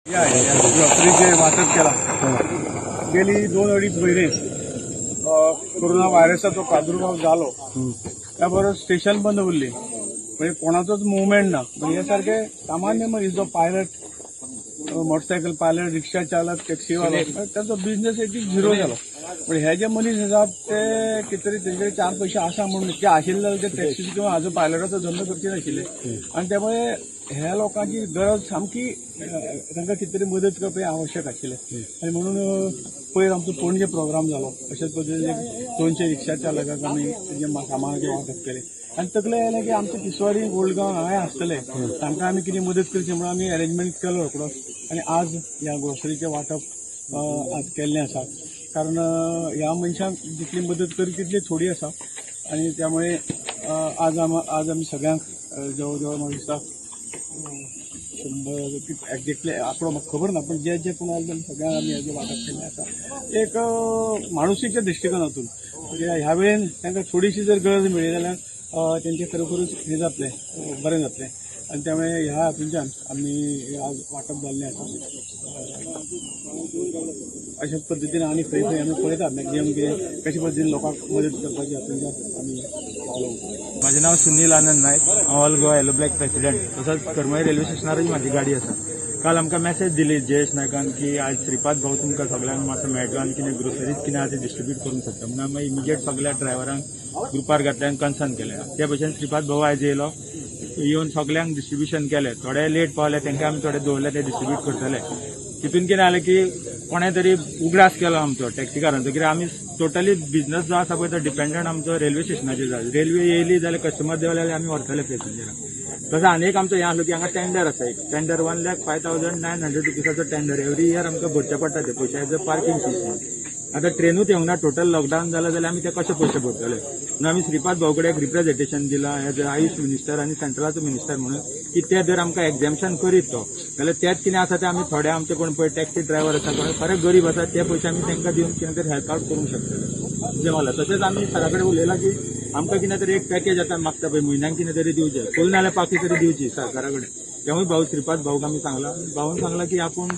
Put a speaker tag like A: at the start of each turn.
A: ग्रॉसरीचे वाटप केला गेली 2-2.5 महिने कोरोना व्हायरसचा प्रादुर्भाव झालो त्याबरोबर स्टेशन बंद उरली म्हणजे कोणाचोच मुवमेंट ना म्हणजे यासारखे सामान्य मनीस जो पायलट मोटरसायकल पायलट रिक्षा चालक टॅक्सीवालो त्यांचा बिझनेस एक झिरो झालो पण हे जे मनीस आसात ते कितेतरी तेंचे 4 पैसे आसा म्हणून ते आशिल्ले जाल्यार ते टॅक्सी किंवा हाजो पायलटाचो धंदो करचे नाशिल्ले आणि त्यामुळे ह्या लोकांची गरज सामकी तांकां कितेतरी मदत करप आवश्यक आशिल्लें आणि म्हणून पयर आमचो पणजे प्रोग्राम जालो अशेच पद्दतीन 200 रिक्षा चालकांक आमी तेजे सामानाचें वांटप केलें आणि तकले आयलें की आमचे तिसवाडी ओल्डगांव हांगा आसतले तांकां आमी कितें मदत करची म्हणून आमी अरेंजमेंट केलो रोखडोच आणि आज ह्या ग्रोसरीचें वांटप आज केल्लें आसा कारण ह्या मनशांक जितली मदत करी तितली थोडी आसा आणि त्यामुळे आज आमी सगळ्यांक जवळ जवळ म्हाका दिसता 100 एक्झॅक्टली आंकडो म्हाका खबर ना पण जे कोण आले सगळ्यांक आमी हेजें वांटप केल्लें आसा एक माणुसकीच्या दृश्टिकोनातून म्हणजे ह्या वेळेन तांकां थोडीशी जर गरज मेळ्ळी जाल्यार तेंचें खरोखरूच हें जातलें बरें जातलें आणि त्यामुळे ह्या हातूंतल्यान आमी आज वांटप जाल्लें आसा अशाच पद्दतीन आनी खंय खंय आमी पळयतात मॅक्झिमम कितें कशे पद्दतीन लोकांक मदत करपाची हातूंतल्यान आमी पावलो
B: माझे नाव सुनील आनंद नायक हांव all Goa yellow black president तसोच करमई रेल्वे स्टेशनारूच म्हाजी गाडी आसा काल आमकां मॅसेज दिली जयेश नायकान की आज श्रीपाद भाऊ तुमकां सगळ्यांक मातसो मेळटलो आनी कितें ग्रोसरीज कितें आसा तें डिस्ट्रिब्यूट करूंक शकता म्हणून आमी इमिजिएट सगळ्या ड्रायव्हरांक ग्रुपार घातले आनी कन्सर्न केलें ते भशेन श्रीपाद भाऊ आयज येयलो येवन सगळ्यांक डिस्ट्रिब्युशन केलें थोडे लेट पावले तांकां आमी थोडे दवरले ते डिस्ट्रिब्यूट करतले तितून कितें जालें की कोणें तरी उगडास केलो आमचो टॅक्सीकारांचो कित्याक आमी टोटली बिझनस जो आसा पळय तो डिपेंडंट आमचो रेल्वे स्टेशनाचेर जाय रेल्वे येयली जाल्यार कस्टमर देवले जाल्यार आमी व्हरतले पॅसेंजरांक तसो आनी एक आमचो हें आसलो की हांगा टेंडर आसा एक टेंडर 1,05,900 रुपीसाचो टेंडर एवरी इयर आमकां भरचे पडटा ते पयशे एज अ पार्किंग फीस आतां ट्रेनूच येवंक ना टोटल लॉकडावन जालें जाल्यार आमी ते कशे पयशे भरतले म्हणून आमी श्रीपाद भाऊ कडेन एक रिप्रेझेंटेशन दिलां एज अ आयुश मिनिस्टर आनी सेंट्रलाचो मिनिस्टर म्हणून की ते जर आमकां एक्झॅम्पशन करीत तो जाल्यार तेच कितें आसा ते आमी थोडे आमचे कोण पळय टॅक्सी ड्रायव्हर आसा कोण खरे गरीब आसा ते पयशे आमी तांकां दिवन कितें तरी हेल्प आउट करूंक शकतले जें मला तशेंच आमी सरा कडेन उलयलां की आमकां कितें तरी एक पॅकेज आतां मागता पळय म्हयन्याक कितें तरी दिवचें फूल नाल्यार पाकी तरी दिवची सरकारा कडेन तेवूय भाऊ श्रीपाद भाऊक आमी सांगलां भाऊन सांगलां की आपूण